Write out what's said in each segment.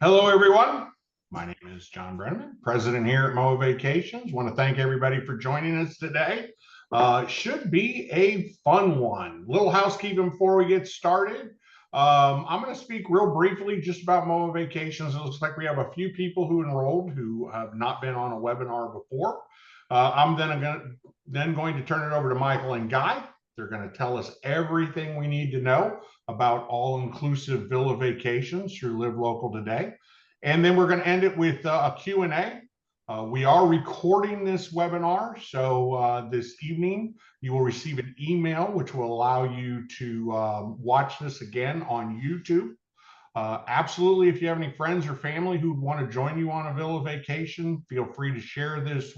Hello, everyone. My name is John Brenneman, president here at MOA Vacations. Want to thank everybody for joining us today. Should be a fun one. Little housekeeping before we get started. I'm going to speak real briefly just about MOA Vacations. It looks like we have a few people who enrolled who have not been on a webinar before. I'm then going to turn it over to Michael and Guy. They're going to tell us everything we need to know about all-inclusive villa vacations through Live Local Today. And then we're going to end it with a Q&A. We are recording this webinar, so this evening you will receive an email which will allow you to watch this again on YouTube. Absolutely, if you have any friends or family who want to join you on a villa vacation, feel free to share this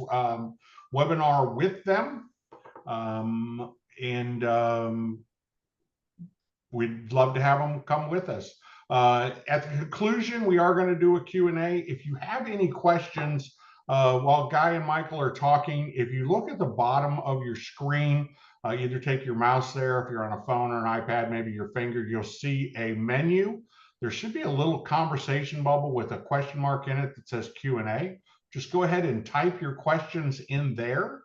webinar with them. And we'd love to have them come with us. At the conclusion, we are going to do a Q&A. If you have any questions while Guy and Michael are talking, if you look at the bottom of your screen, either take your mouse there, if you're on a phone or an iPad, maybe your finger, you'll see a menu. There should be a little conversation bubble with a question mark in it that says Q&A. Just go ahead and type your questions in there.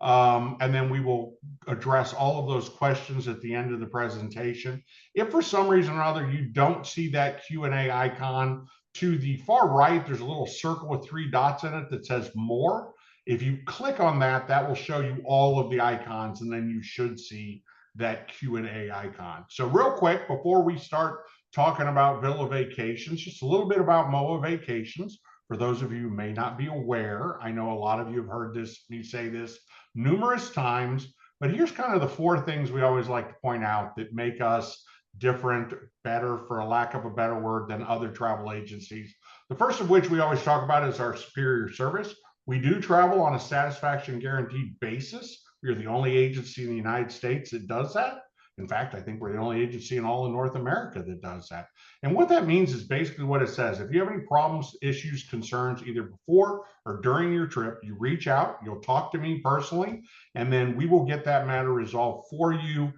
And then we will address all of those questions at the end of the presentation. If for some reason or other you don't see that Q&A icon, to the far right, there's a little circle with 3 dots in it that says more. If you click on that, that will show you all of the icons, and then you should see that Q&A icon. So real quick, before we start talking about villa vacations, just a little bit about MOA Vacations. For those of you who may not be aware, I know a lot of you have heard me say this numerous times, but here's kind of the 4 things we always like to point out that make us different, better, for a lack of a better word, than other travel agencies. The first of which we always talk about is our superior service. We do travel on a satisfaction guaranteed basis. We are the only agency in the United States that does that. In fact, I think we're the only agency in all of North America that does that. And what that means is basically what it says. If you have any problems, issues, concerns, either before or during your trip, you reach out, you'll talk to me personally, and then we will get that matter resolved for you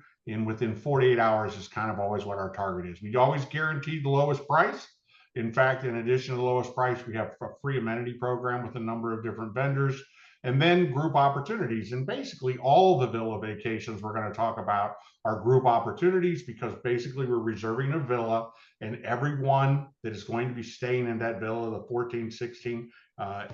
within 48 hours is kind of always what our target is. We always guarantee the lowest price. In fact, in addition to the lowest price, we have a free amenity program with a number of different vendors, and then group opportunities. And basically all the villa vacations we're going to talk about are group opportunities, because basically we're reserving a villa, and everyone that is going to be staying in that villa, the 14, 16,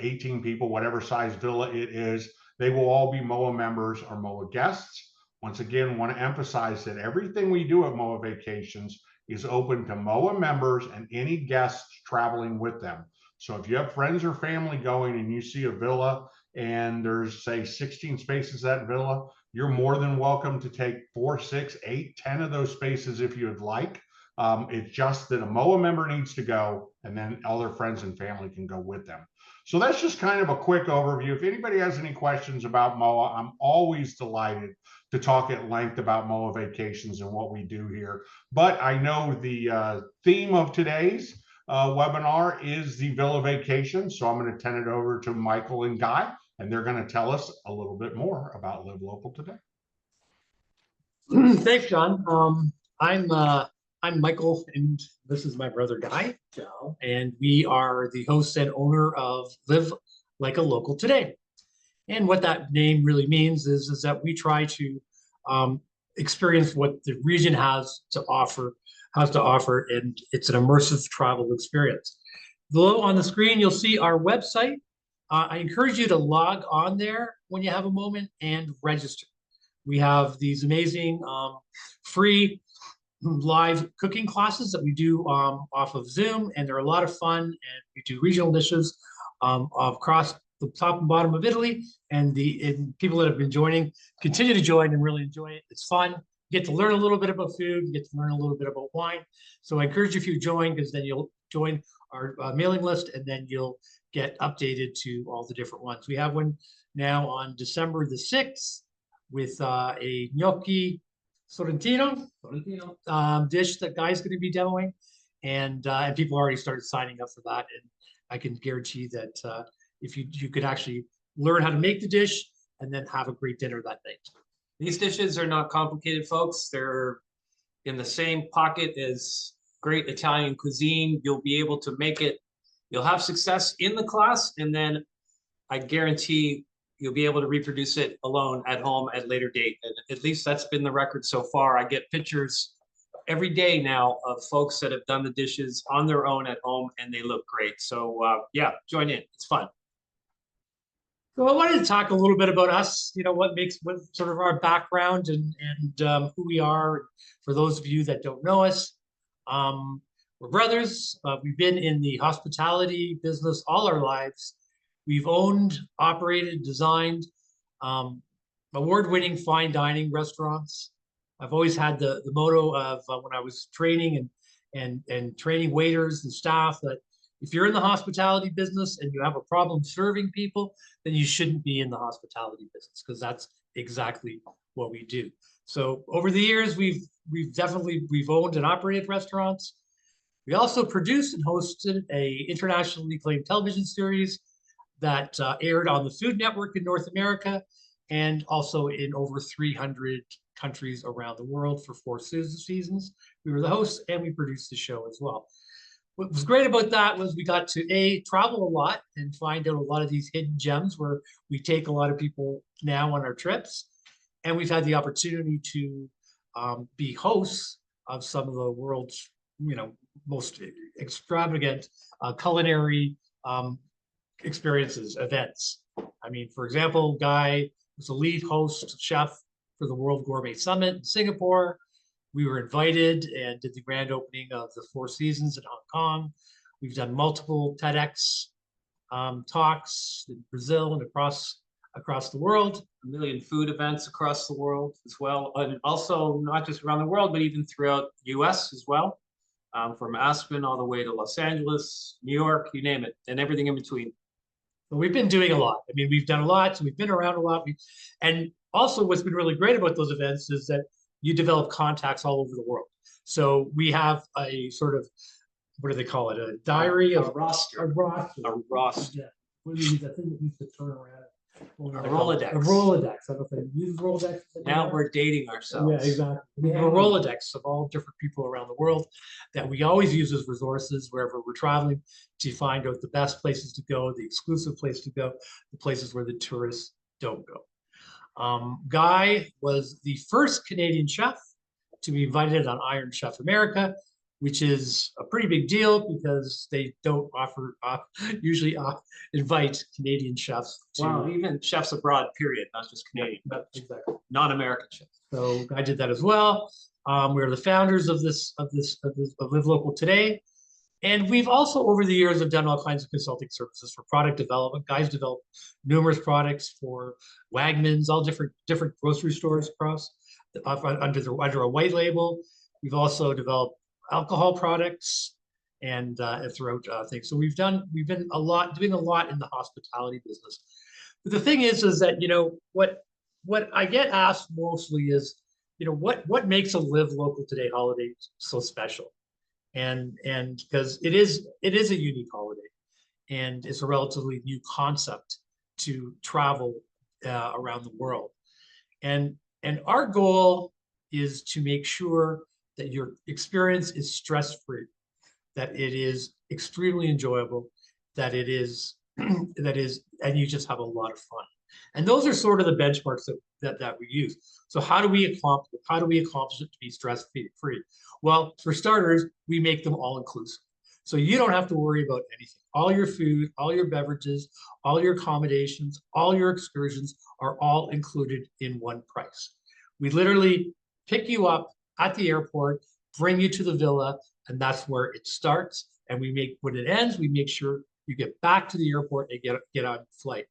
18 people, whatever size villa it is, they will all be MOA members or MOA guests. Once again, want to emphasize that everything we do at MOA Vacations is open to MOA members and any guests traveling with them. So if you have friends or family going and you see a villa and there's, say, 16 spaces at that villa, you're more than welcome to take 4, 6, 8, 10 of those spaces if you'd like. It's just that a MOA member needs to go, and then all their friends and family can go with them. So that's just kind of a quick overview. If anybody has any questions about MOA, I'm always delighted to talk at length about MOA Vacations and what we do here. But I know the theme of today's webinar is the villa vacation. So I'm going to turn it over to Michael and Guy, and they're going to tell us a little bit more about Live Local Today. Thanks, John. I'm Michael, and this is my brother Guy, and we are the hosts and owner of Live Like a Local Today. And what that name really means is that we try to experience what the region has to offer, and it's an immersive travel experience. Below on the screen, you'll see our website. I encourage you to log on there when you have a moment and register. We have these amazing free live cooking classes that we do off of Zoom, and they're a lot of fun. And we do regional dishes across the top and bottom of Italy, and people that have been joining continue to join and really enjoy it. It's fun. You get to learn a little bit about food. You get to learn a little bit about wine. So I encourage you, if you join, because then you'll join our mailing list, and then you'll get updated to all the different ones. We have one now on December the 6th with a gnocchi Sorrentino dish that Guy's going to be demoing, and people already started signing up for that. And I can guarantee that if you could actually learn how to make the dish and then have a great dinner that night. These dishes are not complicated, folks. They're in the same pocket as great Italian cuisine. You'll be able to make it. You'll have success in the class, and then I guarantee you'll be able to reproduce it alone at home at a later date. And at least that's been the record so far. I get pictures every day now of folks that have done the dishes on their own at home, and they look great. So yeah, join in. It's fun. So I wanted to talk a little bit about us, what sort of our background and who we are. For those of you that don't know us, we're brothers. We've been in the hospitality business all our lives. We've owned, operated, designed award-winning fine dining restaurants. I've always had the motto of when I was training and training waiters and staff that if you're in the hospitality business and you have a problem serving people, then you shouldn't be in the hospitality business, because that's exactly what we do. So over the years, we've owned and operated restaurants. We also produced and hosted a internationally acclaimed television series that aired on the Food Network in North America and also in over 300 countries around the world for 4 seasons. We were the hosts and we produced the show as well. What was great about that was we got to travel a lot and find out a lot of these hidden gems where we take a lot of people now on our trips. And we've had the opportunity to be hosts of some of the world's, most extravagant culinary experiences, events. I mean, for example, Guy was a lead host chef for the World Gourmet Summit in Singapore. We were invited and did the grand opening of the 4 Seasons in Hong Kong. We've done multiple TEDx talks in Brazil and across the world. A million food events across the world as well. And also not just around the world, but even throughout the US as well. From Aspen all the way to Los Angeles, New York, you name it, and everything in between. But we've been doing a lot. I mean, we've done a lot, so we've been around a lot. And also what's been really great about those events is that you develop contacts all over the world. So we have a sort of, what do they call it? A diary of roster. A roster. A roster. Yeah. What do you use? That thing that used to turn around. A Rolodex. A Rolodex. I don't know if they use Rolodex. Now we're dating ourselves. Yeah, exactly. We have a Rolodex of all different people around the world that we always use as resources wherever we're traveling to find out the best places to go, the exclusive place to go, the places where the tourists don't go. Guy was the first Canadian chef to be invited on Iron Chef America, which is a pretty big deal because they don't usually invite Canadian chefs to. Wow, even chefs abroad, period, not just Canadian. Exactly. Non-American chefs. So I did that as well. We're the founders of Live Local Today. And we've also, over the years, have done all kinds of consulting services for product development. Guys developed numerous products for Wegmans, all different grocery stores across under a white label. We've also developed alcohol products and throughout things. So we've been doing a lot in the hospitality business. But the thing is that what I get asked mostly is, what makes a Live Local Today holiday so special? And because it is a unique holiday, and it's a relatively new concept to travel around the world, and our goal is to make sure that your experience is stress-free, that it is extremely enjoyable, that it is and you just have a lot of fun. And those are sort of the benchmarks that we use. So how do we accomplish it to be stress-free? Well, for starters, we make them all inclusive. So you don't have to worry about anything. All your food, all your beverages, all your accommodations, all your excursions are all included in one price. We literally pick you up at the airport, bring you to the villa, and that's where it starts. And when it ends, we make sure you get back to the airport and get on flight.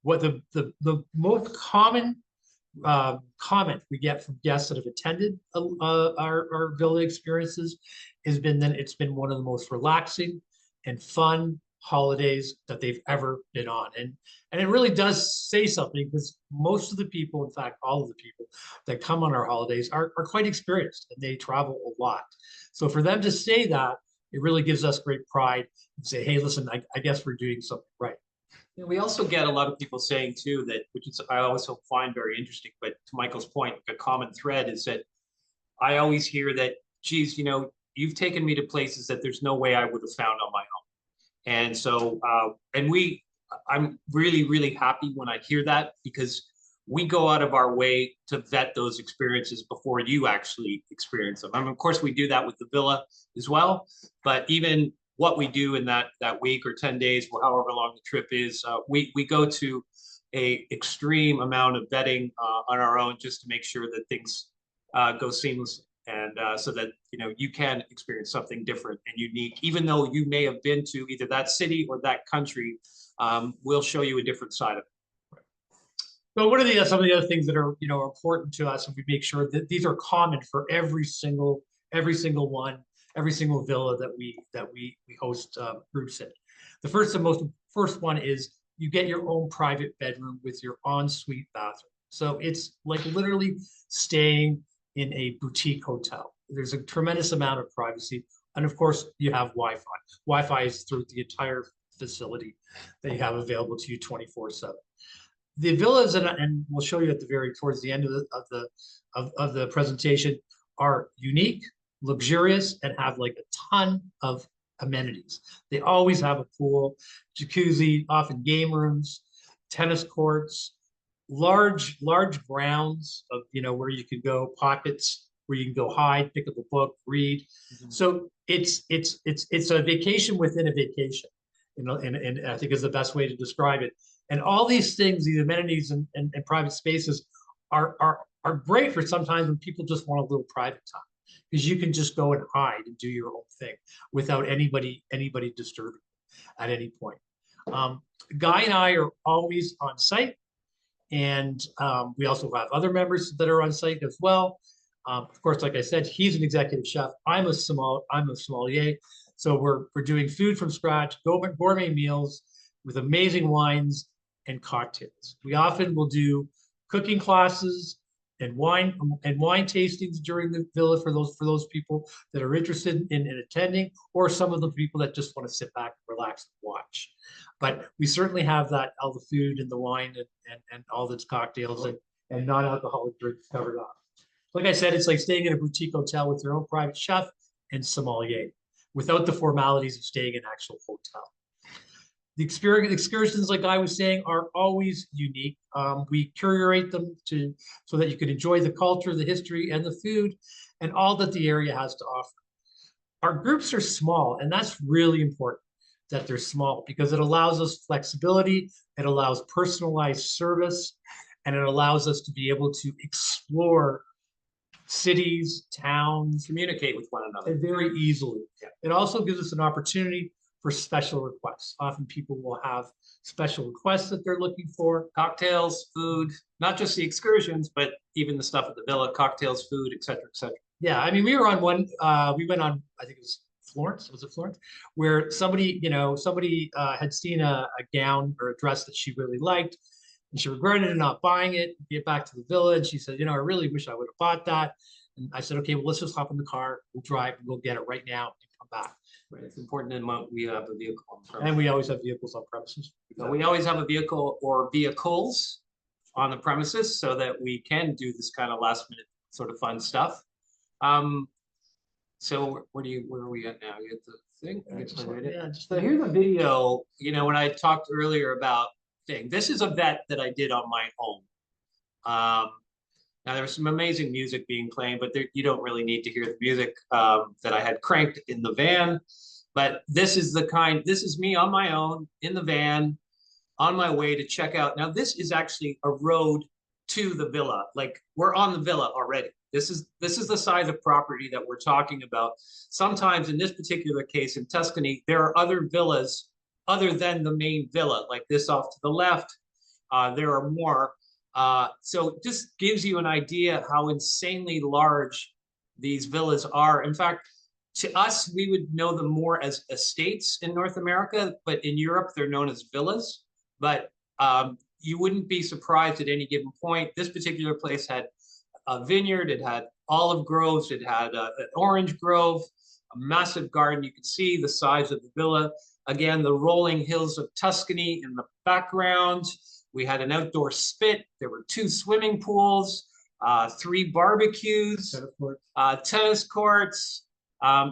What the most common comment we get from guests that have attended our villa experiences has been that it's been one of the most relaxing and fun holidays that they've ever been on. And it really does say something, because most of the people, in fact, all of the people that come on our holidays are quite experienced and they travel a lot. So for them to say that, it really gives us great pride and say, hey, listen, I guess we're doing something right. And we also get a lot of people saying too that, which is I also find very interesting, but to Michael's point, a common thread is that I always hear that, geez, you've taken me to places that there's no way I would have found on my own. And so, I'm really, really happy when I hear that, because we go out of our way to vet those experiences before you actually experience them. I mean, of course, we do that with the villa as well, but even what we do in that week or 10 days, or however long the trip is, we go to a extreme amount of vetting on our own, just to make sure that things go seamlessly, and so that you can experience something different and unique, even though you may have been to either that city or that country. We'll show you a different side of it. So what are some of the other things that are important to us, and we make sure that these are common for every single one, every single villa that we host groups in. The first one is you get your own private bedroom with your ensuite bathroom. So it's like literally staying in a boutique hotel. There's a tremendous amount of privacy, and of course you have Wi-Fi. Wi-Fi is through the entire facility that you have available to you 24/7. The villas, and we'll show you towards the end of the presentation, are unique, luxurious, and have like a ton of amenities. They always have a pool, jacuzzi, often game rooms, tennis courts, large grounds of where you can go, pockets where you can go hide, pick up a book, read. So it's a vacation within a vacation, and I think is the best way to describe it. And all these things, these amenities and private spaces are great for sometimes when people just want a little private time, because you can just go and hide and do your own thing without anybody disturbing you at any point. Guy and I are always on site, and we also have other members that are on site as well. Of course, like I said, he's an executive chef. I'm a sommelier. So we're doing food from scratch, gourmet meals with amazing wines and cocktails. We often will do cooking classes and wine tastings during the villa for those people that are interested in attending, or some of the people that just want to sit back and relax and watch. But we certainly have all the food and the wine and all the cocktails and non-alcoholic drinks covered off. Like I said, it's like staying in a boutique hotel with your own private chef and sommelier, without the formalities of staying in an actual hotel. The excursions, like I was saying, are always unique. We curate them so that you can enjoy the culture, the history, and the food, and all that the area has to offer. Our groups are small, and that's really important that they're small, because it allows us flexibility, it allows personalized service, and it allows us to be able to explore cities, towns, Communicate with one another very easily. Yeah. It also gives us an opportunity for special requests. Often people will have special requests that they're looking for. cocktails, food, not just the excursions, but even the stuff at the villa, cocktails, food, et cetera, et cetera. Yeah, I mean, we were on one, we went on, I think it was Florence, was it Florence? Where somebody had seen a gown or a dress that she really liked, and she regretted not buying it, get back to the villa, and she said, I really wish I would have bought that. And I said, okay, well, let's just hop in the car, we'll drive, and we'll get it right now and come back. Right. It's important that we have a vehicle on premises. And we always have vehicles on premises. So we always have a vehicle or vehicles on the premises, so that we can do this kind of last minute sort of fun stuff. So where are we at now? You get the thing? So here's a video, when I talked earlier about thing. This is a vet that I did on my own. Now there's some amazing music being played, but you don't really need to hear the music that I had cranked in the van. But this is me on my own in the van on my way to check out. Now this is actually a road to the villa. Like, we're on the villa already. This is the size of property that we're talking about. Sometimes in this particular case in Tuscany, there are other villas other than the main villa, like this off to the left. There are more. So it just gives you an idea how insanely large these villas are. In fact, to us, we would know them more as estates in North America, but in Europe, they're known as villas. But you wouldn't be surprised at any given point. This particular place had a vineyard, it had olive groves, it had an orange grove, a massive garden. You could see the size of the villa. Again, the rolling hills of Tuscany in the background. We had an outdoor spit. There were 2 swimming pools, 3 barbecues, tennis courts,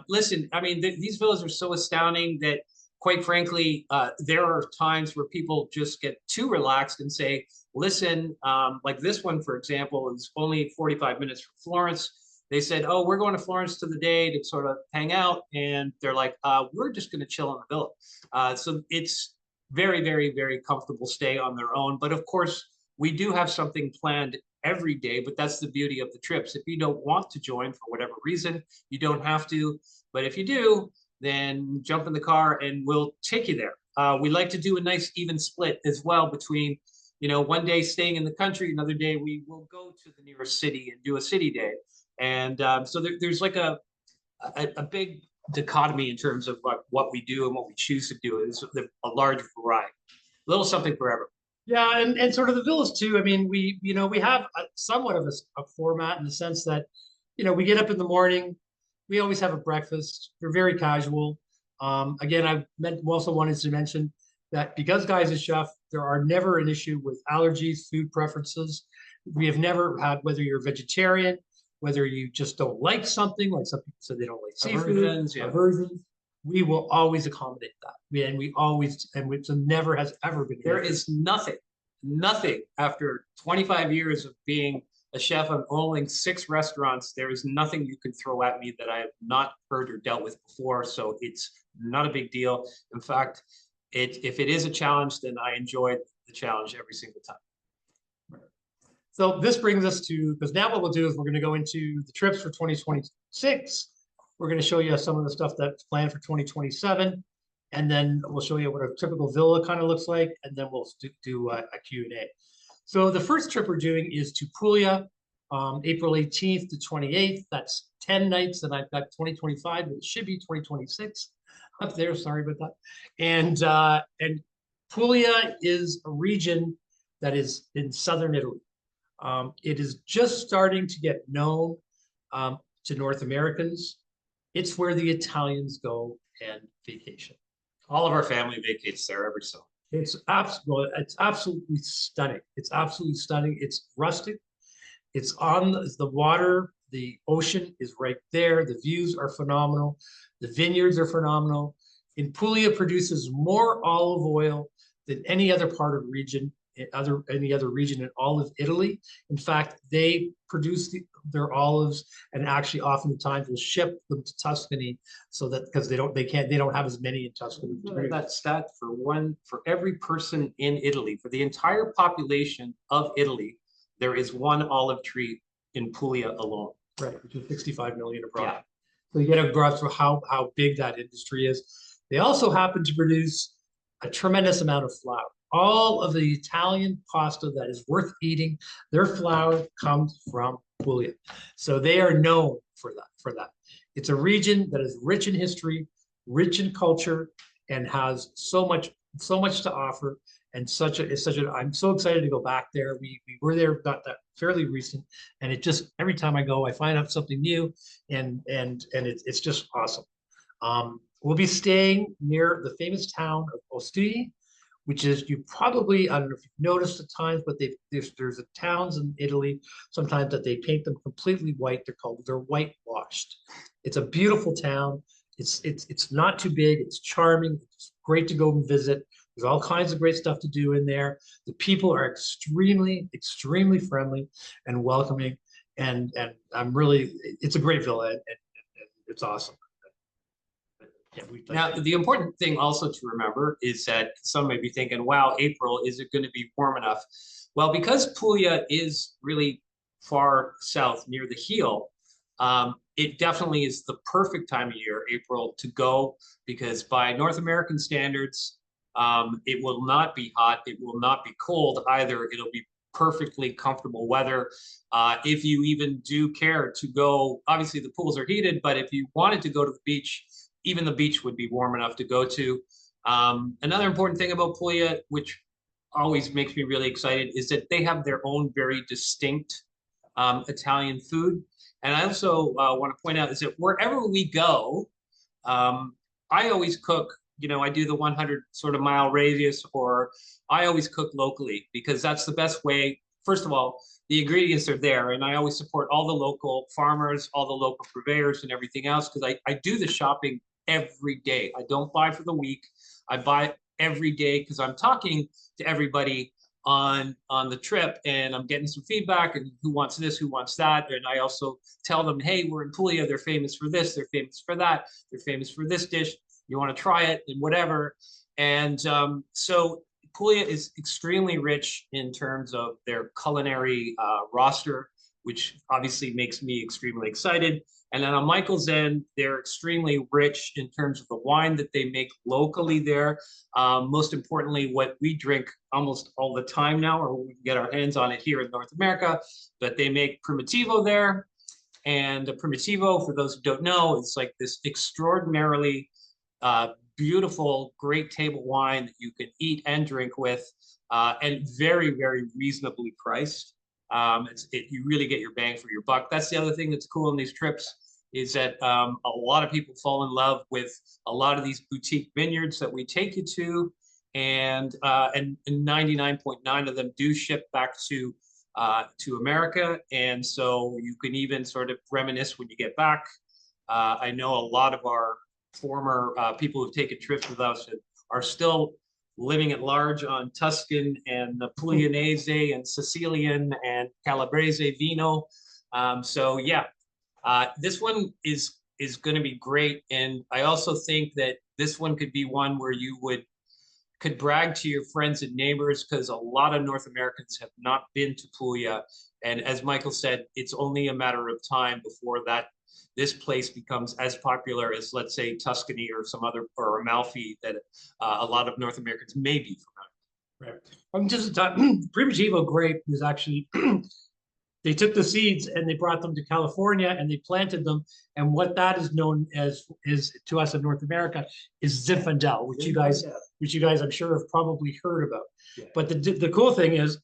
Listen, I mean, these villas are so astounding that, quite frankly, there are times where people just get too relaxed and say, listen, like this one, for example, is only 45 minutes from Florence. They said, oh, we're going to Florence to the day to sort of hang out. And they're like, we're just going to chill in the villa. So it's very, very, very comfortable stay on their own. But of course, we do have something planned every day, but that's the beauty of the trips. If you don't want to join for whatever reason, you don't have to. But if you do, then jump in the car and we'll take you there. We like to do a nice even split as well between, one day staying in the country, another day we will go to the nearest city and do a city day. And so there's like a big dichotomy in terms of what we do and what we choose to do. It's a large variety, a little something for everyone. Yeah, and sort of the villas too. I mean, we have somewhat of a format in the sense that, we get up in the morning, we always have a breakfast. They're very casual. Again, also wanted to mention that because Guy's a chef, there are never an issue with allergies, food preferences. We have never had, whether you're vegetarian, whether you just don't like something, like some people said they don't like seafood, aversions, we will always accommodate that. So never has ever been. There is nothing after 25 years of being a chef and owning 6 restaurants. There is nothing you can throw at me that I have not heard or dealt with before. So it's not a big deal. In fact, if it is a challenge, then I enjoy the challenge every single time. So this brings us to, because now what we'll do is we're going to go into the trips for 2026. We're going to show you some of the stuff that's planned for 2027. And then we'll show you what a typical villa kind of looks like. And then we'll do a Q&A. So the first trip we're doing is to Puglia, April 18th to 28th. That's 10 nights, and I've got 2025, but it should be 2026 up there. Sorry about that. And Puglia is a region that is in southern Italy. It is just starting to get known to North Americans. It's where the Italians go and vacation. All of our family vacates there every summer. It's absolutely stunning. It's absolutely stunning. It's rustic. It's on the water. The ocean is right there. The views are phenomenal. The vineyards are phenomenal. And Puglia produces more olive oil than any other part of region, any other region in all of Italy. In fact, they produce their olives and actually oftentimes will ship them to Tuscany, so that because they don't have as many in Tuscany. That stat for every person in Italy, for the entire population of Italy, there is one olive tree in Puglia alone. Right, which is 65 million abroad. Yeah. So you get a grasp of how big that industry is. They also happen to produce a tremendous amount of flour. All of the Italian pasta that is worth eating, their flour comes from Puglia. So they are known for that. It's a region that is rich in history, rich in culture, and has so much to offer. And I'm so excited to go back there. We were there about that fairly recent, and it just, every time I go, I find out something new, and it's just awesome. We'll be staying near the famous town of Ostiglia, which is, you probably, I don't know if you've noticed at times, but there's towns in Italy sometimes that they paint them completely white. They're whitewashed. It's a beautiful town. It's not too big. It's charming. It's great to go and visit. There's all kinds of great stuff to do in there. The people are extremely, extremely friendly and welcoming. And it's a great villa, and it's awesome. Now, the important thing also to remember is that some may be thinking, wow, April, is it going to be warm enough? Well, because Puglia is really far south near the heel, it definitely is the perfect time of year, April, to go, because by North American standards, it will not be hot. It will not be cold either. It'll be perfectly comfortable weather. If you even do care to go, obviously the pools are heated, but if you wanted to go to the beach, even the beach would be warm enough to go to. Another important thing about Puglia, which always makes me really excited, is that they have their own very distinct Italian food. And I also want to point out is that wherever we go, I always cook, I do the 100 sort of mile radius, or I always cook locally, because that's the best way first of all, the ingredients are there, and I always support all the local farmers, all the local purveyors, and everything else because I do the shopping every day. I don't buy for the week. I buy every day because I'm talking to everybody on the trip and I'm getting some feedback and who wants this, who wants that. And I also tell them, hey, we're in Puglia. They're famous for this. They're famous for that. They're famous for this dish. You want to try it and whatever. And so Puglia is extremely rich in terms of their culinary roster, which obviously makes me extremely excited. And then on Michael's end, they're extremely rich in terms of the wine that they make locally there. Most importantly, what we drink almost all the time now, or we can get our hands on it here in North America, but they make Primitivo there. And a Primitivo, for those who don't know, is like this extraordinarily beautiful, great table wine that you can eat and drink with, and very, very reasonably priced. You really get your bang for your buck. That's the other thing that's cool on these trips is that a lot of people fall in love with a lot of these boutique vineyards that we take you to, and 99.9 of them do ship back to America, and so you can even sort of reminisce when you get back. I know a lot of our former people who've taken trips with us are still living at large on Tuscan and the Pugliese and Sicilian and Calabrese vino. So yeah, this one is going to be great. And I also think that this one could be one where you could brag to your friends and neighbors because a lot of North Americans have not been to Puglia. And as Michael said, it's only a matter of time before this place becomes as popular as, let's say, Tuscany or some other, or Amalfi that a lot of North Americans may be familiar. Right. I'm just Primitivo grape was actually they took the seeds and they brought them to California and they planted them. And what that is known as is to us in North America is Zinfandel, which you guys I'm sure have probably heard about. Yeah. But the cool thing is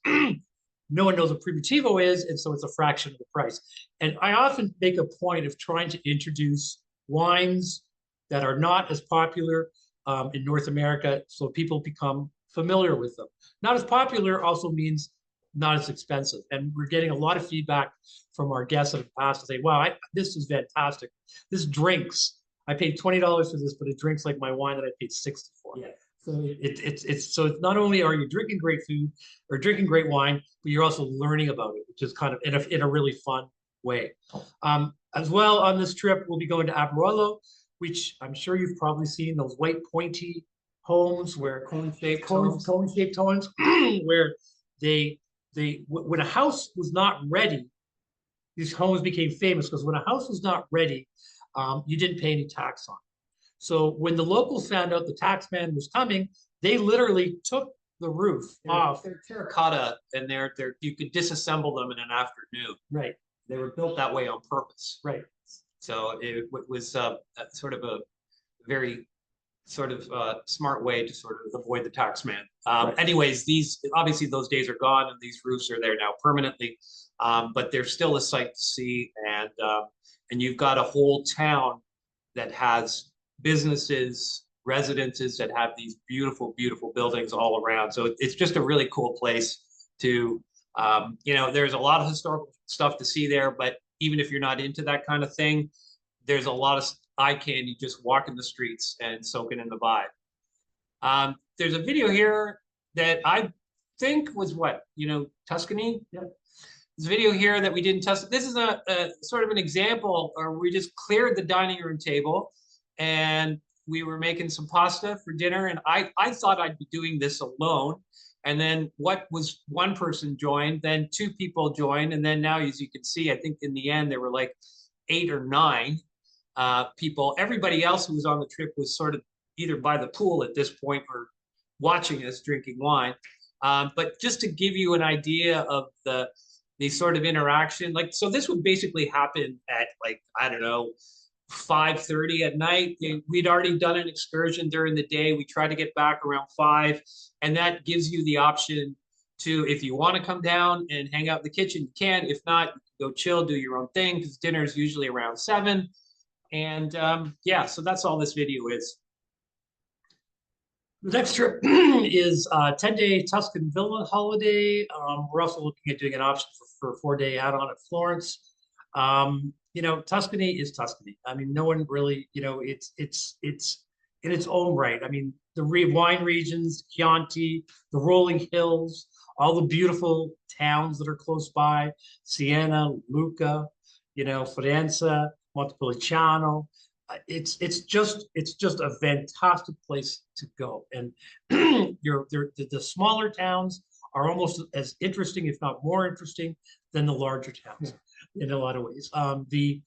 no one knows what Primitivo is, and so it's a fraction of the price. And I often make a point of trying to introduce wines that are not as popular in North America, so people become familiar with them. Not as popular also means not as expensive. And we're getting a lot of feedback from our guests in the past to say, wow, this is fantastic. This drinks. I paid $20 for this, but it drinks like my wine that I paid $60 for. Yeah. So it's not only are you drinking great food or drinking great wine, but you're also learning about it, which is kind of in a really fun way. As well on this trip, we'll be going to Abrolhos, which I'm sure you've probably seen those white pointy homes where cone-shaped homes, where when a house was not ready, these homes became famous because when a house was not ready, you didn't pay any tax on it. So when the locals found out the tax man was coming, they literally took the roof off. They're terracotta, and you could disassemble them in an afternoon. Right. They were built that way on purpose. Right. So it was sort of a very sort of smart way to sort of avoid the tax man. Right. Anyways, obviously those days are gone, and these roofs are there now permanently. But they're still a sight to see, and you've got a whole town that has businesses, residences that have these beautiful, beautiful buildings all around. So it's just a really cool place to, there's a lot of historical stuff to see there, but even if you're not into that kind of thing, there's a lot of eye candy just walking the streets and soaking in the vibe. There's a video here that I think was Tuscany? Yeah. This video here that we did in Tuscany. This is a sort of an example, or we just cleared the dining room table and we were making some pasta for dinner, and I thought I'd be doing this alone. And then one person joined, then two people joined, and then now, as you can see, I think in the end there were like 8 or 9 people. Everybody else who was on the trip was sort of either by the pool at this point or watching us drinking wine. But just to give you an idea of the sort of interaction, so this would basically happen at 5:30 at night. We'd already done an excursion during the day. We try to get back around 5, and that gives you the option to, if you want to come down and hang out in the kitchen, you can. If not, you can go chill, do your own thing, because dinner is usually around 7. And so that's all this video is. The next trip is a 10-day Tuscan villa holiday. We're also looking at doing an option for a 4-day add-on at Florence. You know, Tuscany is Tuscany. I mean, no one really, you know, it's in its own right. I mean, the wine regions, Chianti, the rolling hills, all the beautiful towns that are close by, Siena, Lucca, you know, Firenze, Montepulciano. It's just a fantastic place to go. And the smaller towns are almost as interesting, if not more interesting, than the larger towns in a lot of ways. The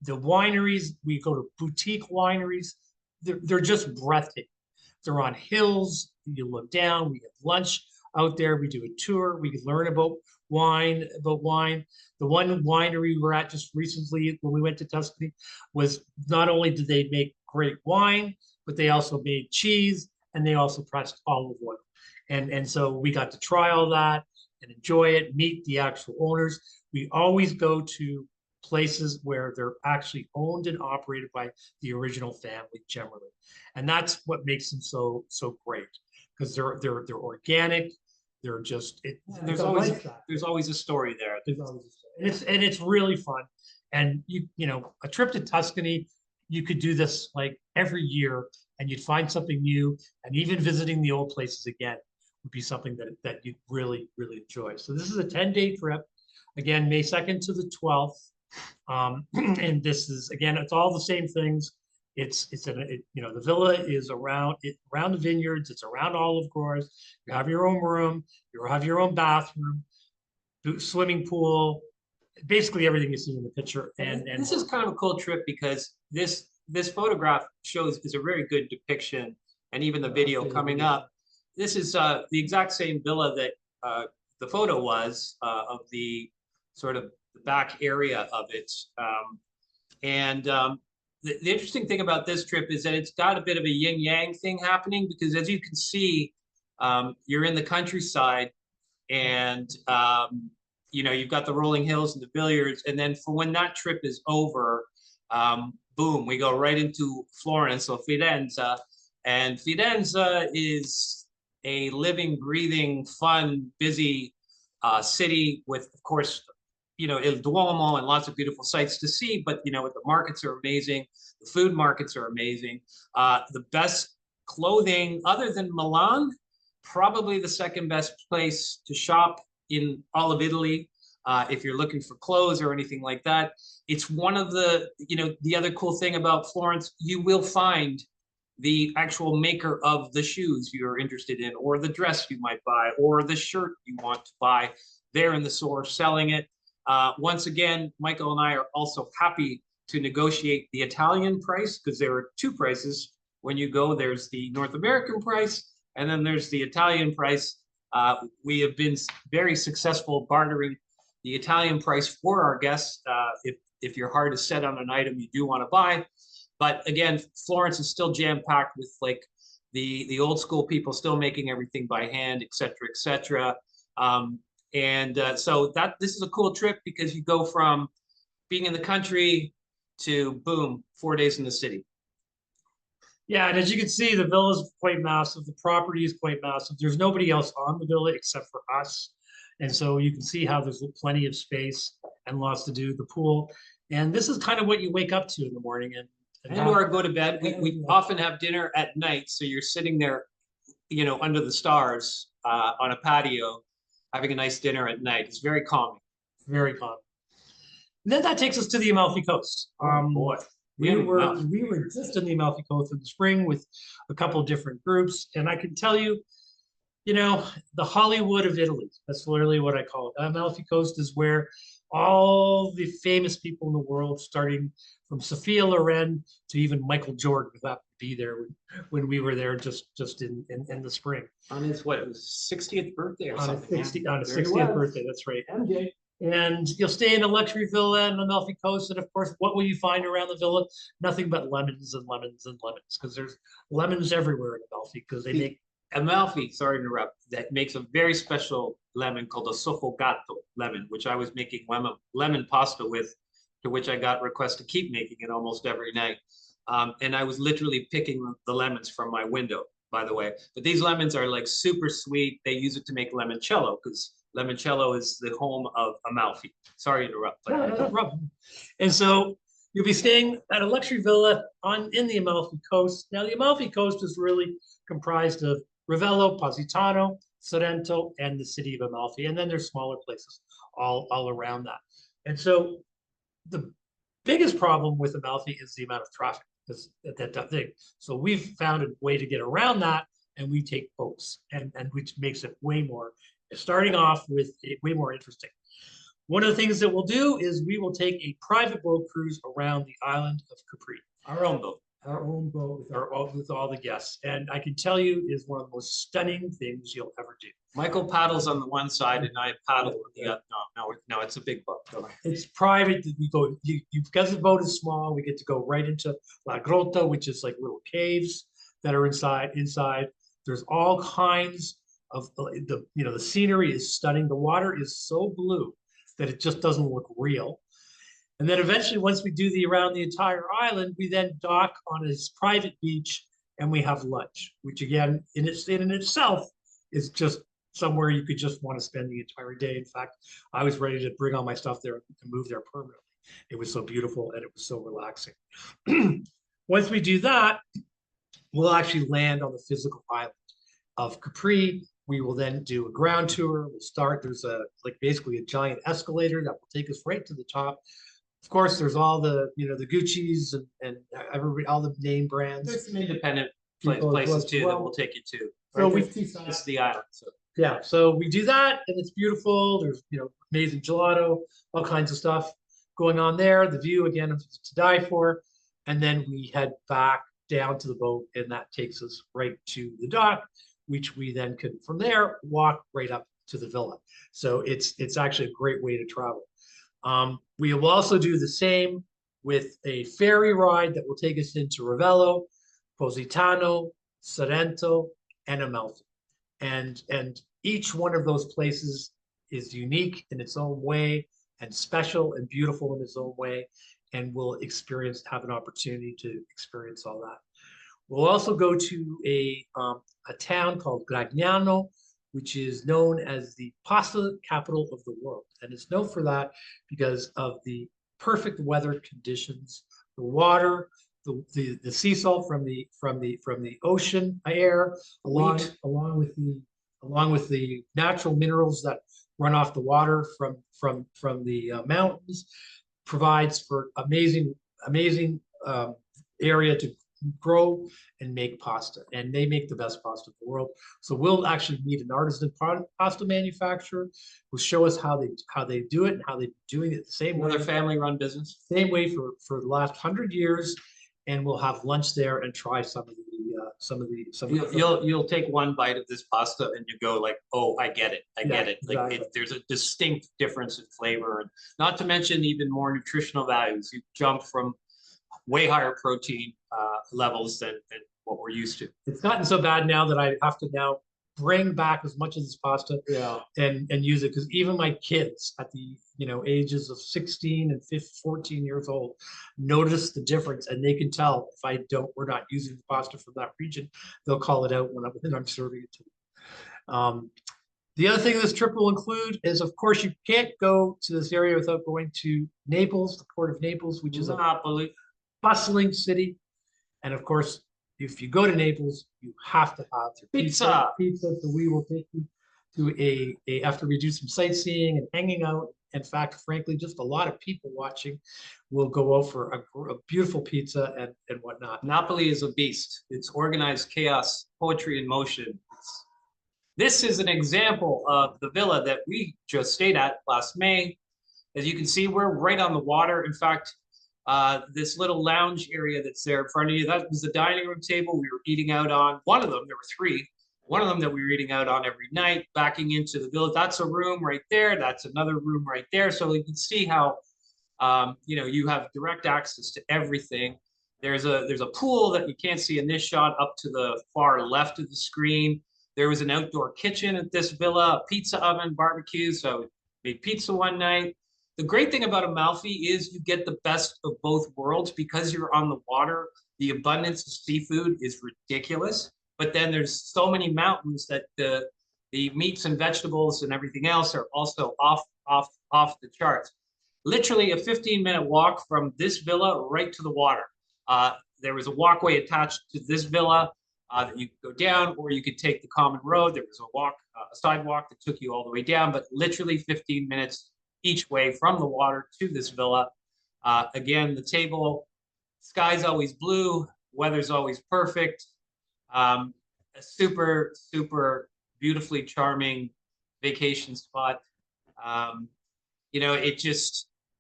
wineries, we go to boutique wineries, they're just breathtaking. They're on hills. You look down. We have lunch out there. We do a tour. We can learn about wine. The one winery we were at just recently when we went to Tuscany was not only did they make great wine, but they also made cheese and they also pressed olive oil. And so we got to try all that and enjoy it, meet the actual owners. We always go to places where they're actually owned and operated by the original family generally. And that's what makes them so great, because they're organic. They're just there's always a story there. There's always a story. And it's really fun. And you know, a trip to Tuscany, you could do this like every year and you'd find something new, and even visiting the old places again would be something that you'd really enjoy. So this is a 10-day trip. Again, May 2nd to the 12th. And this is, again, it's all the same things. You know, the villa is around the vineyards. It's around olive groves. You have your own room. You have your own bathroom, swimming pool, basically everything you see in the picture. And this is kind of a cool trip because this photograph is a very good depiction, and even the video coming up. This is the exact same villa that the photo was of the sort of the back area of it. The interesting thing about this trip is that it's got a bit of a yin yang thing happening, because as you can see, you're in the countryside, and you know, you've got the rolling hills and the billiards, and then for when that trip is over, boom, we go right into Florence or Firenze. And Firenze is a living, breathing, fun, busy city with, of course, you know, Il Duomo and lots of beautiful sights to see. But, you know, the markets are amazing. The food markets are amazing. The best clothing, other than Milan, probably the second best place to shop in all of Italy. If you're looking for clothes or anything like that, it's one of the, you know, the other cool thing about Florence, you will find the actual maker of the shoes you're interested in, or the dress you might buy, or the shirt you want to buy. They're in the store selling it. Once again, Michael and I are also happy to negotiate the Italian price, because there are two prices when you go. There's the North American price, and then there's the Italian price. We have been very successful bartering the Italian price for our guests. If your heart is set on an item you do want to buy. But again, Florence is still jam-packed with like the old school people still making everything by hand, et cetera, et cetera. So this is a cool trip, because you go from being in the country to boom, 4 days in the city. Yeah, and as you can see, the villa is quite massive. The property is quite massive. There's nobody else on the villa except for us. And so you can see how there's plenty of space and lots to do, the pool. And this is kind of what you wake up to in the morning. Or go to bed. We often have dinner at night. So you're sitting there, you know, under the stars on a patio, having a nice dinner at night. It's very calming. Very calming. And then that takes us to the Amalfi Coast. Boy. We were just in the Amalfi Coast in the spring with a couple of different groups. And I can tell you, you know, the Hollywood of Italy. That's literally what I call it. Amalfi Coast is where all the famous people in the world, starting from Sophia Loren to even Michael Jordan, who happened to be there when we were there just in the spring. On his, what, it was 60th birthday or something? On his 60th birthday, that's right. MJ. And you'll stay in a luxury villa in the Amalfi Coast. And of course, what will you find around the villa? Nothing but lemons and lemons and lemons, because there's lemons everywhere in Amalfi, because they make Amalfi, sorry to interrupt, that makes a very special lemon called a soffogato lemon, which I was making lemon pasta with, to which I got requests to keep making it almost every night. And I was literally picking the lemons from my window. by the way. But these lemons are like super sweet. They use it to make limoncello because limoncello is the home of Amalfi. Sorry to interrupt. No, no problem. And so you'll be staying at a luxury villa in the Amalfi Coast. Now, the Amalfi Coast is really comprised of Ravello, Positano, Sorrento, and the city of Amalfi. And then there's smaller places all around that. And so the biggest problem with Amalfi is the amount of traffic, because that thing. So we've found a way to get around that, and we take boats, and which makes it way more, starting off with way more interesting. One of the things that we'll do is we will take a private boat cruise around the island of Capri. Our own boat. Our own boat with all the guests. And I can tell you is one of the most stunning things you'll ever do. Michael paddles on the one side and I paddle on the other. No, it's a big boat. It's private. We go, because the boat is small, we get to go right into La Grotto, which is like little caves that are inside. There's all kinds of the scenery is stunning. The water is so blue that it just doesn't look real. And then eventually, once we do around the entire island, we then dock on this private beach and we have lunch, which again, in itself is just somewhere you could just want to spend the entire day. In fact, I was ready to bring all my stuff there and move there permanently. It was so beautiful and it was so relaxing. Once we do that, we'll actually land on the physical island of Capri. We will then do a ground tour. We'll start, there's basically a giant escalator that will take us right to the top. Of course, there's all the Gucci's and everybody, all the name brands. There's some independent places too that we'll take you to. So it's the island. So yeah, so we do that and it's beautiful. There's amazing gelato, all kinds of stuff going on there. The view again is to die for. And then we head back down to the boat, and that takes us right to the dock, which we then can from there walk right up to the villa. So it's actually a great way to travel. We will also do the same with a ferry ride that will take us into Ravello, Positano, Sorrento, and Amalfi. And each one of those places is unique in its own way and special and beautiful in its own way. And we'll have an opportunity to experience all that. We'll also go to a town called Gragnano, which is known as the pasta capital of the world. And it's known for that because of the perfect weather conditions, the water, the sea salt from the ocean air, along with the natural minerals that run off the water from the mountains, provides for amazing area to grow and make pasta, and they make the best pasta in the world. So we'll actually meet an artisan pasta manufacturer who'll show us how they do it and how they're doing it the same way. Another family-run business. Same way for the last 100 years, and we'll have lunch there and try some of the. You'll take one bite of this pasta and you go like, oh, I get it. I get it. Like exactly. there's a distinct difference in flavor, and not to mention even more nutritional values. You jump from way higher protein levels than what we're used to. It's gotten so bad now that I have to now bring back as much of this pasta and use it, because even my kids at the ages of 16 and 14 years old notice the difference, and they can tell if we're not using the pasta from that region. They'll call it out when I'm serving it to them. The other thing this trip will include is, of course, you can't go to this area without going to Naples, the port of Naples, which is a bustling city. And of course, if you go to Naples, you have to have pizza. So we will take you to after we do some sightseeing and hanging out. In fact, frankly, just a lot of people watching. We'll go out for a beautiful pizza and whatnot. Napoli is a beast. It's organized chaos, poetry in motion. This is an example of the villa that we just stayed at last May. As you can see, we're right on the water. In fact, this little lounge area that's there in front of you, that was the dining room table we were eating out on. One of them, there were three. One of them that we were eating out on every night, backing into the villa. That's a room right there. That's another room right there. So you can see how, you have direct access to everything. There's a pool that you can't see in this shot up to the far left of the screen. There was an outdoor kitchen at this villa, a pizza oven, barbecue. So we made pizza one night. The great thing about Amalfi is you get the best of both worlds because you're on the water. The abundance of seafood is ridiculous. but then there's so many mountains that the meats and vegetables and everything else are also off the charts. Literally a 15-minute walk from this villa right to the water. There was a walkway attached to this villa that you could go down, or you could take the common road. There was a sidewalk that took you all the way down, but literally 15 minutes each way from the water to this villa. Again, the table, sky's always blue, weather's always perfect. A super, super beautifully charming vacation spot. You know,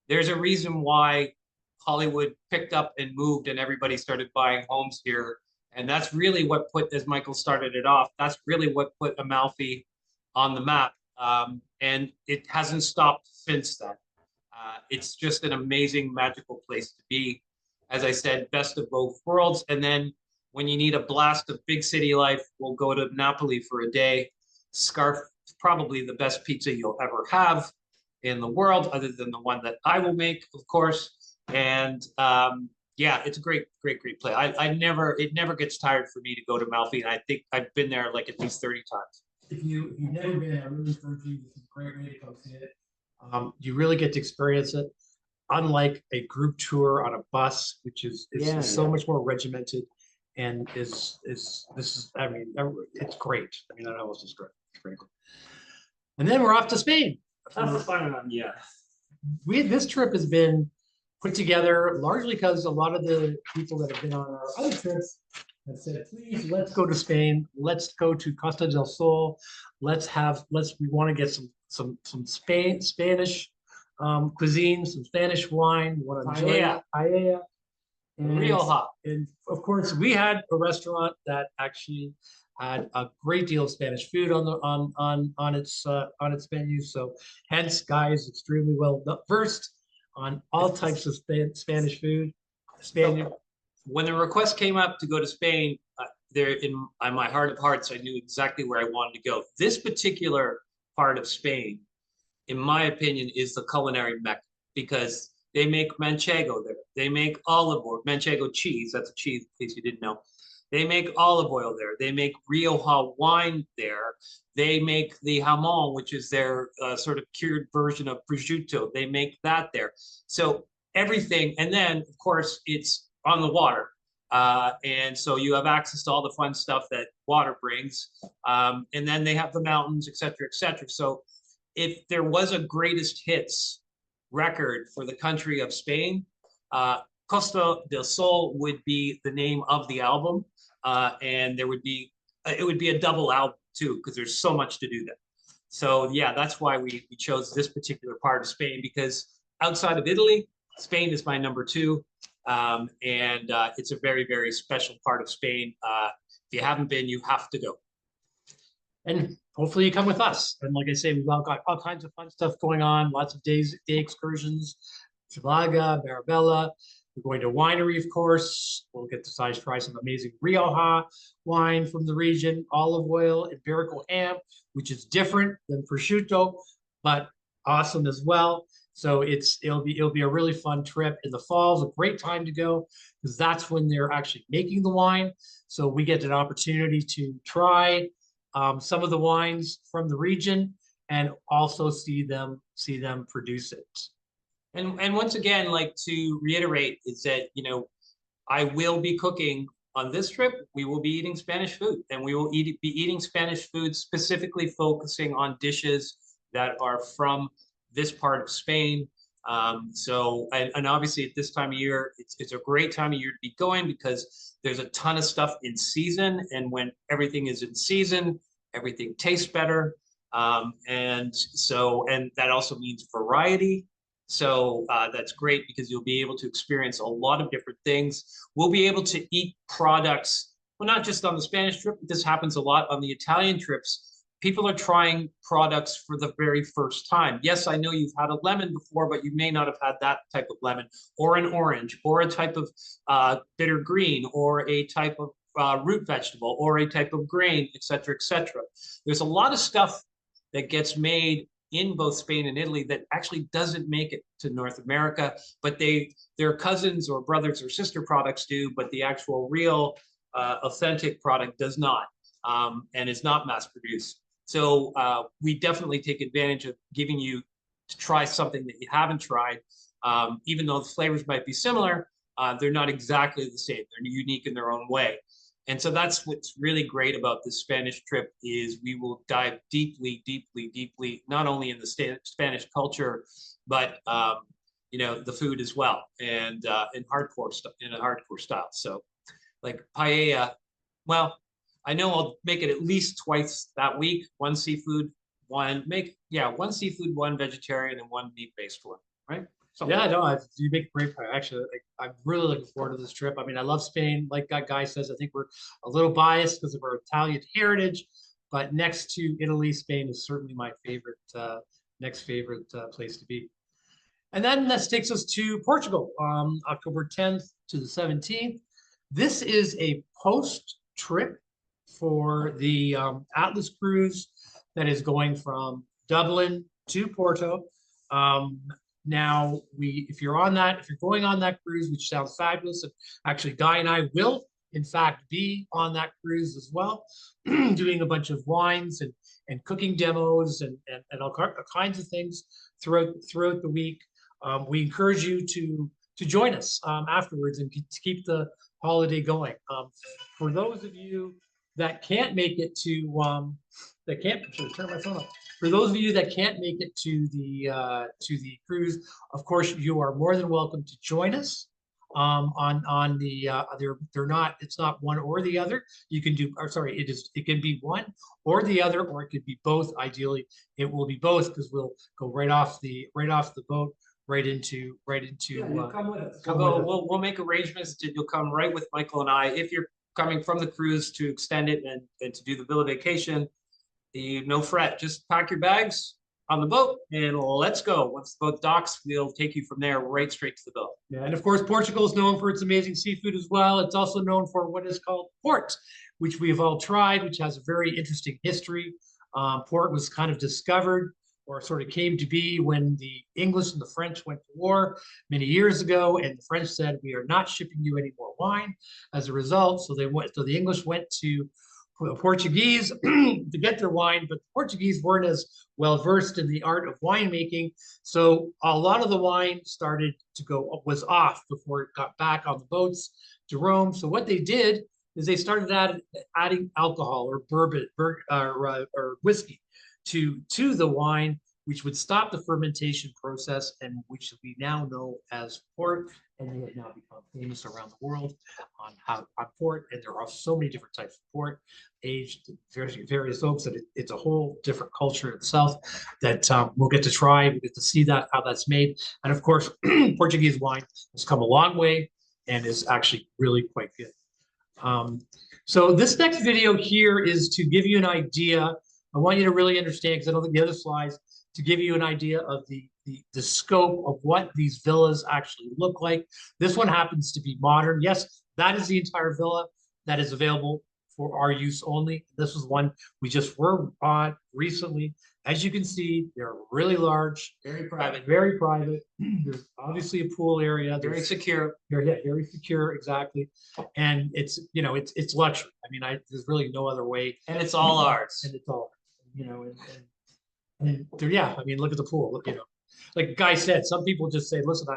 there's a reason why Hollywood picked up and moved and everybody started buying homes here. And that's really what put, as Michael started it off, that's really what put Amalfi on the map. And it hasn't stopped since then. It's just an amazing, magical place to be. As I said, best of both worlds. And then when you need a blast of big city life, we'll go to Napoli for a day. Scarf is probably the best pizza you'll ever have in the world, other than the one that I will make, of course. And yeah, it's a great play. It never gets tired for me to go to Amalfi, and I think I've been there like at least 30 times. If you've never been, I really encourage you. This is a great way to come see it. You really get to experience it, unlike a group tour on a bus, which is so much more regimented, and I mean, it's great. I mean, I know it's just great. It's great. And then we're off to Spain. That's the fun one, yeah. This trip has been put together largely because a lot of the people that have been on our other trips have said, please, let's go to Spain. Let's go to Costa del Sol. We want to get some Spanish cuisine, some Spanish wine. Paella. Rioja. And of course, we had a restaurant that actually had a great deal of Spanish food on its menu. So hence, Guy is extremely well versed on all types of Spanish food. When the request came up to go to Spain, there in my heart of hearts, I knew exactly where I wanted to go. This particular part of Spain, in my opinion, is the culinary mecca, because they make manchego there. They make olive oil, manchego cheese. That's a cheese, in case you didn't know. They make olive oil there. They make Rioja wine there. They make the jamon, which is their sort of cured version of prosciutto. They make that there. So everything, and then of course it's on the water. And so you have access to all the fun stuff that water brings. And then they have the mountains, et cetera, et cetera. So if there was a greatest hits record for the country of Spain, Costa del Sol would be the name of the album. And it would be a double album too, because there's so much to do there. So yeah, that's why we chose this particular part of Spain, because outside of Italy, Spain is my number 2. And it's a very, very special part of Spain. If you haven't been, you have to go. And hopefully you come with us. And like I say, we've all got all kinds of fun stuff going on, lots of day excursions, Chilaga, Marabella. We're going to winery, of course. We'll get to try some amazing Rioja wine from the region, olive oil, Iberico ham, which is different than prosciutto, but awesome as well. So it'll be a really fun trip. In the fall is a great time to go, because that's when they're actually making the wine. So we get an opportunity to try some of the wines from the region and also see them produce it. And once again, like to reiterate, is that, you know, I will be cooking on this trip. We will be eating Spanish food, and we will be eating Spanish food, specifically focusing on dishes that are from this part of Spain. And obviously at this time of year, it's a great time of year to be going, because there's a ton of stuff in season, and when everything is in season, everything tastes better. And that also means variety. So that's great, because you'll be able to experience a lot of different things. We'll be able to eat products, well, not just on the Spanish trip, but this happens a lot on the Italian trips. People are trying products for the very first time. Yes, I know you've had a lemon before, but you may not have had that type of lemon, or an orange, or a type of bitter green, or a type of root vegetable, or a type of grain, et cetera, et cetera. There's a lot of stuff that gets made in both Spain and Italy that actually doesn't make it to North America, but their cousins or brothers or sister products do, but the actual real authentic product does not, and is not mass produced. So we definitely take advantage of giving you to try something that you haven't tried. Even though the flavors might be similar, they're not exactly the same. They're unique in their own way. And so that's what's really great about this Spanish trip is we will dive deeply, deeply, deeply, not only in the Spanish culture, but you know, the food as well, and in a hardcore style. So like paella, well, I know I'll make it at least twice that week. One seafood, one seafood, one vegetarian, and one meat-based one, right? Yeah, no, you make great pie. Actually, I'm really looking forward to this trip. I mean, I love Spain. Like that guy says, I think we're a little biased because of our Italian heritage, but next to Italy, Spain is certainly my favorite, next favorite place to be. And then this takes us to Portugal, October 10th to the 17th. This is a post trip for the Atlas cruise that is going from Dublin to Porto. Now, if you're going on that cruise, which sounds fabulous, and actually Guy and I will, in fact, be on that cruise as well, doing a bunch of wines and cooking demos and all kinds of things throughout the week. We encourage you to join us afterwards and to keep the holiday going. For those of you that can't make it to turn my phone off. For those of you that can't make it to the cruise, of course, you are more than welcome to join us on the it's not one or the other. You can do, or sorry, it can be one or the other, or it could be both. Ideally, it will be both because we'll go right off the boat right into come with us. We'll make arrangements you'll come right with Michael and I. If you're coming from the cruise to extend it and to do the villa vacation, no fret, just pack your bags on the boat and let's go. Once the boat docks, we'll take you from there right straight to the boat. Yeah, and of course, Portugal is known for its amazing seafood as well. It's also known for what is called port, which we have all tried, which has a very interesting history. Port was kind of discovered or sort of came to be when the English and the French went to war many years ago, and the French said, "We are not shipping you any more wine." As a result, so the English went to the Portuguese to get their wine, but the Portuguese weren't as well versed in the art of winemaking. So a lot of the wine was off before it got back on the boats to Rome. So what they did is they started adding alcohol or bourbon or whiskey to the wine, which would stop the fermentation process, and which we now know as port. And they have now become famous around the world on port. And there are so many different types of port, aged various oaks, that it's a whole different culture itself that we'll get to try. We get to see how that's made. And of course, Portuguese wine has come a long way and is actually really quite good. So this next video here is to give you an idea. I want you to really understand, because I don't think the other slides, to give you an idea of the scope of what these villas actually look like. This one happens to be modern. Yes, that is the entire villa that is available for our use only. This was one we just were on recently. As you can see, they're really large, very private. There's obviously a pool area. Very secure. Very secure, exactly. And it's luxury. I mean, there's really no other way. And it's all ours. And it's all, and yeah, I mean, look at the pool. Look, like Guy said, some people just say, listen,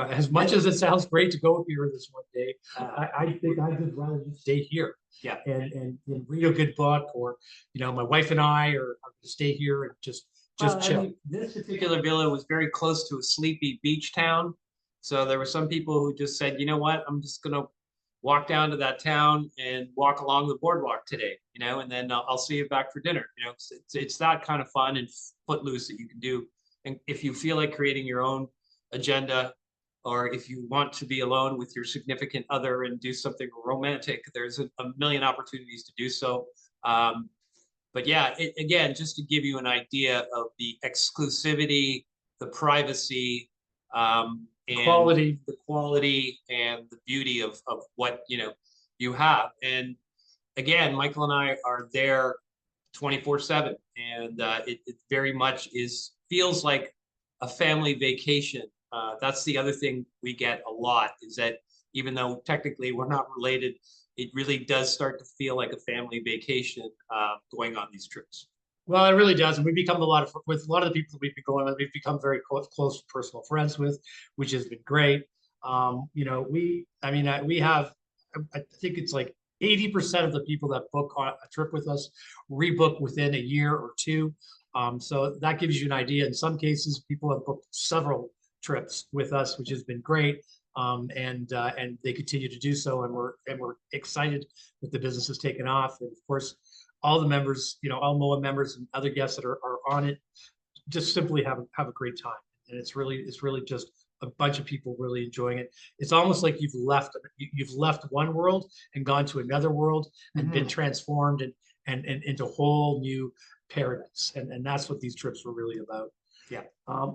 as much as it sounds great to go here this one day, I think I'd just rather just stay here. Yeah. And read a good book, or, my wife and I are going to stay here and just chill. I mean, this particular villa was very close to a sleepy beach town. So there were some people who just said, you know what, I'm just going to walk down to that town and walk along the boardwalk today, and then I'll see you back for dinner. It's that kind of fun and footloose that you can do. And if you feel like creating your own agenda, or if you want to be alone with your significant other and do something romantic, there's a million opportunities to do so. But yeah, again, just to give you an idea of the exclusivity, the privacy, and the quality and the beauty of what you have. And again, Michael and I are there 24/7, and it very much feels like a family vacation. That's the other thing we get a lot, is that even though technically we're not related it really does start to feel like a family vacation going on these trips. Well, it really does. And we've become with a lot of the people that we've been going with, we've become very close personal friends with, which has been great. You know, we have, I think it's like 80% of the people that book a trip with us rebook within a year or two. So that gives you an idea. In some cases, people have booked several trips with us, which has been great. And they continue to do so. And we're excited that the business has taken off. And of course, all the members, you know, all MOA members and other guests that are on it, just simply have a great time. And it's really just a bunch of people really enjoying it. It's almost like you've left one world and gone to another world and been transformed and into whole new paradise. And that's what these trips were really about. Yeah.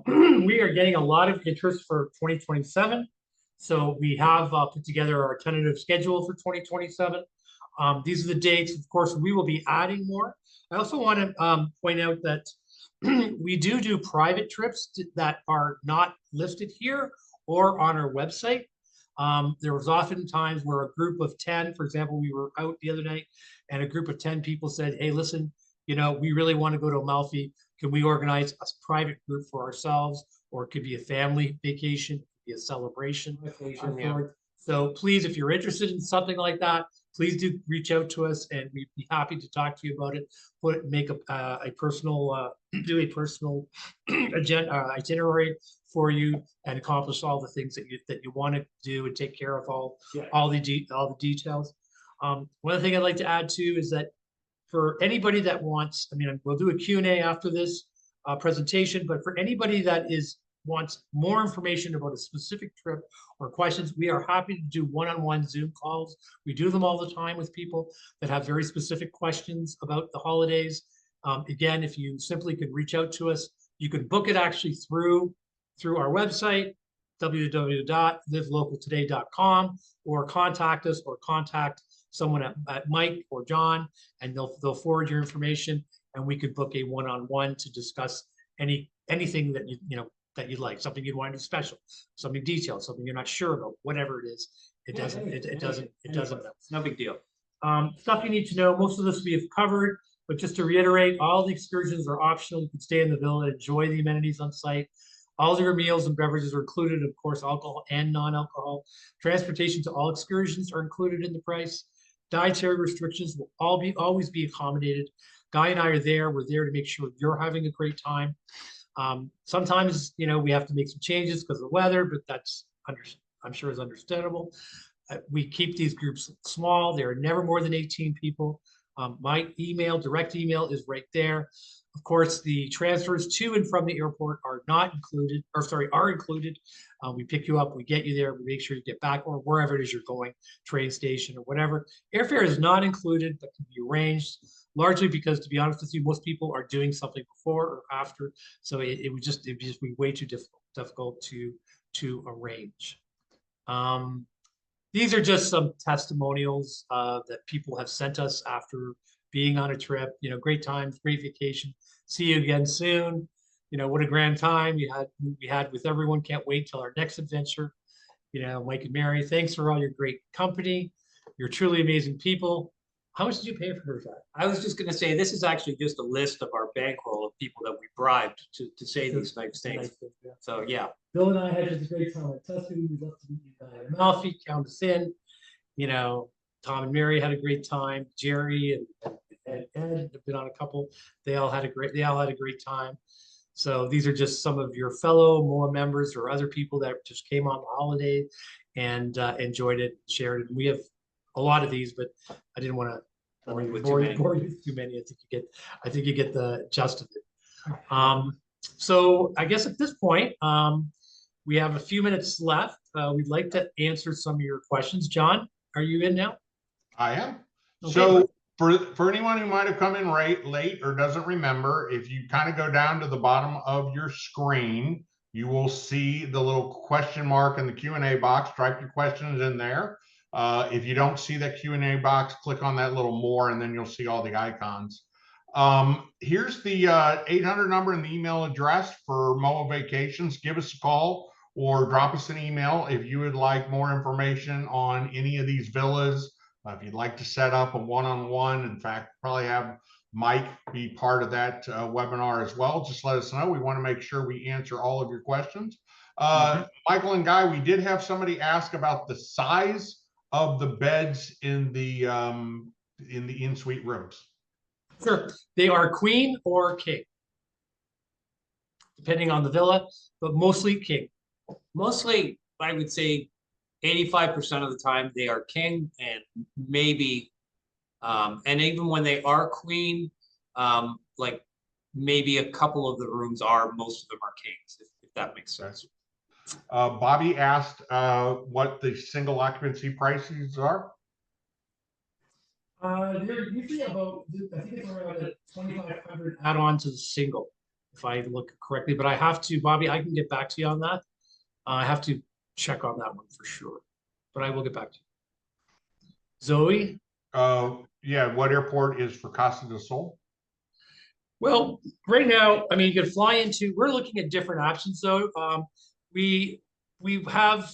We are getting a lot of interest for 2027. So we have put together our tentative schedule for 2027. These are the dates. Of course, we will be adding more. I also want to point out that we do private trips that are not listed here or on our website. There was often times where a group of 10, for example, we were out the other night and a group of 10 people said, hey, listen, you know, we really want to go to Amalfi. Can we organize a private group for ourselves? Or it could be a family vacation, it could be a celebration. Yeah. So please, if you're interested in something like that, please do reach out to us and we'd be happy to talk to you about it. Make a personal agenda itinerary for you and accomplish all the things that you want to do and take care of all the details. One other thing I'd like to add too is that for anybody that wants, I mean, we'll do a Q&A after this presentation, but for anybody that wants more information about a specific trip or questions, we are happy to do one-on-one Zoom calls. We do them all the time with people that have very specific questions about the holidays. Again, if you simply could reach out to us, you can book it actually through our website, www.livelocaltoday.com, or contact us or contact someone at Mike or John, and they'll forward your information, and we could book a one-on-one to discuss anything that that you'd like, something you'd want to do special, something detailed, something you're not sure about, whatever it is. It doesn't matter. It's no big deal. Stuff you need to know, most of this we have covered, but just to reiterate, all the excursions are optional. You can stay in the villa and enjoy the amenities on site. All of your meals and beverages are included, of course, alcohol and non-alcohol. Transportation to all excursions are included in the price. Dietary restrictions will always be accommodated. Guy and I are there. We're there to make sure you're having a great time. Sometimes, you know, we have to make some changes because of the weather, but that's I'm sure is understandable. We keep these groups small. There are never more than 18 people. My direct email is right there. Of course, the transfers to and from the airport are not included, are included. We pick you up, we get you there, we make sure you get back or wherever it is you're going, train station or whatever. Airfare is not included, but can be arranged, largely because, to be honest with you, most people are doing something before or after. So it would just be way too difficult to arrange. These are just some testimonials that people have sent us after being on a trip. You know, great times, great vacation. See you again soon. You know, what a grand time we had with everyone. Can't wait till our next adventure. You know, Mike and Mary, thanks for all your great company. You're truly amazing people. How much did you pay for her? I was just going to say, this is actually just a list of our bankroll of people that we bribed to say these nice things. Yeah. So yeah. Bill and I had just a great time at Tuscany. We'd love to meet you guys in Amalfi, count us in. You know, Tom and Mary had a great time. Jerry and Ed have been on a couple. They all had a great time. So these are just some of your fellow MOA members or other people that just came on the holiday and enjoyed it, shared it. And we have a lot of these, but I didn't want to bore you with too many. I think you get the gist of it. So I guess at this point, we have a few minutes left. We'd like to answer some of your questions. John, are you in now? I am. Okay. So for anyone who might have come in late or doesn't remember, if you kind of go down to the bottom of your screen, you will see the little question mark in the Q&A box. Type your questions in there. If you don't see that Q&A box, click on that little more, and then you'll see all the icons. Here's the 800 number and the email address for MOA Vacations. Give us a call or drop us an email if you would like more information on any of these villas, If you'd like to set up a one-on-one, in fact, probably have Mike be part of that webinar as well, just let us know. We want to make sure we answer all of your questions. Michael and Guy, we did have somebody ask about the size of the beds in the in-suite rooms. Sure, they are queen or king, depending on the villa, but mostly king. Mostly, I would say 85% of the time they are king, and maybe, and even when they are queen, like maybe a couple of the rooms are, most of them are kings, if that makes sense. Bobby asked what the single occupancy prices are. They're usually about, I think it's around a 2,500 add on to the single, if I look correctly, but I have to, Bobby, I can get back to you on that. I have to check on that one for sure, but I will get back to you. Zoe? Yeah, what airport is for Costa del Sol? Well, right now, I mean, you can fly into, we're looking at different options though. We have,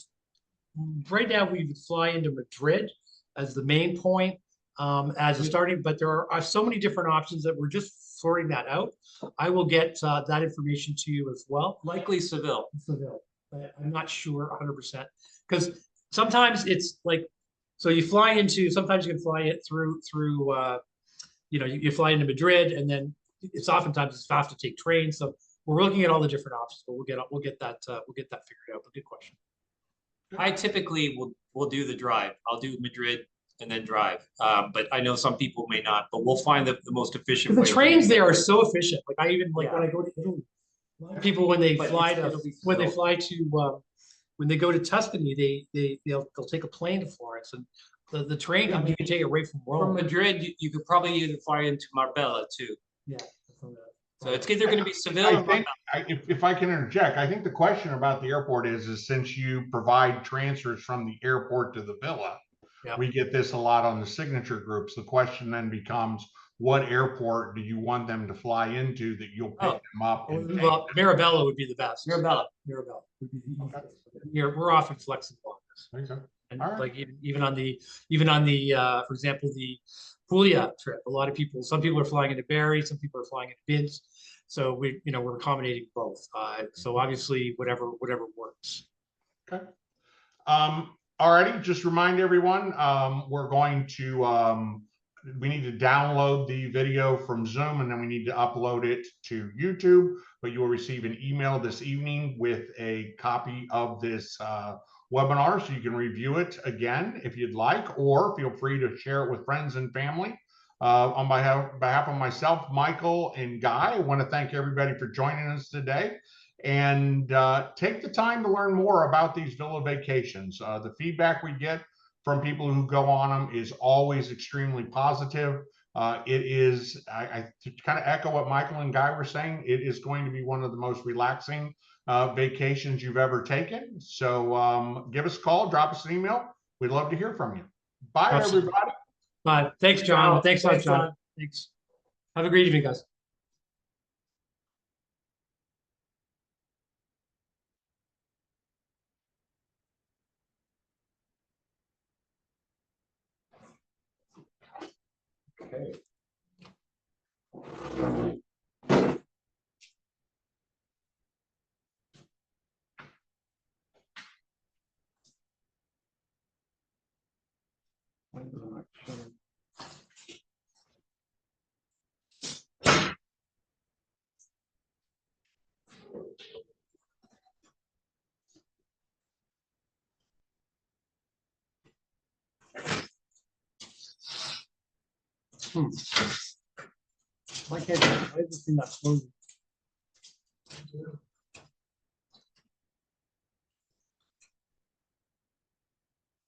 right now we would fly into Madrid as the main point, as a starting, but there are so many different options that we're just sorting that out. I will get that information to you as well. Likely Seville. Seville, but I'm not sure 100%, because sometimes it's like, so you fly into, sometimes you can fly it through you know, you fly into Madrid, and then it's oftentimes it's fast to take trains. So we're looking at all the different options, but we'll get that figured out. But good question. I typically will do the drive. I'll do Madrid and then drive. But I know some people may not, but we'll find the most efficient way. The trains there are so efficient. Like I even like Yeah. when I go to Italy, a lot of people when they But fly to it'll be when they slow. fly to when they go to Tuscany, they'll take a plane to Florence, and the train you can take it right from Rome. From Madrid, you could probably even fly into Marbella too. Yeah. So it's either going to be Seville I or think, Marbella. if I can interject, I think the question about the airport is since you provide transfers from the airport to the villa, Yeah. we get this a lot on the signature groups. The question then becomes, what airport do you want them to fly into that you'll pick them up? And take Well, Mirabella would be the best. Mirabella. Would be the easiest. We're often flexible on this. Okay. And All right. like even on the for example, the Puglia trip, some people are flying into Barry, some people are flying into Binz. So we're accommodating both. So obviously whatever works. Okay. Alrighty, just remind everyone, we're going to we need to download the video from Zoom, and then we need to upload it to YouTube, but you will receive an email this evening with a copy of this webinar, so you can review it again if you'd like, or feel free to share it with friends and family. On behalf of myself, Michael, and Guy, I want to thank everybody for joining us today, and take the time to learn more about these villa vacations. The feedback we get from people who go on them is always extremely positive. It is, I to kind of echo what Michael and Guy were saying, it is going to be one of the most relaxing vacations you've ever taken. So give us a call, drop us an email. We'd love to hear from you. Bye, Absolutely. everybody. Bye. Thanks, John. Thanks a lot, John. Thanks. Have a great evening, guys. Okay. Why is this thing not closing?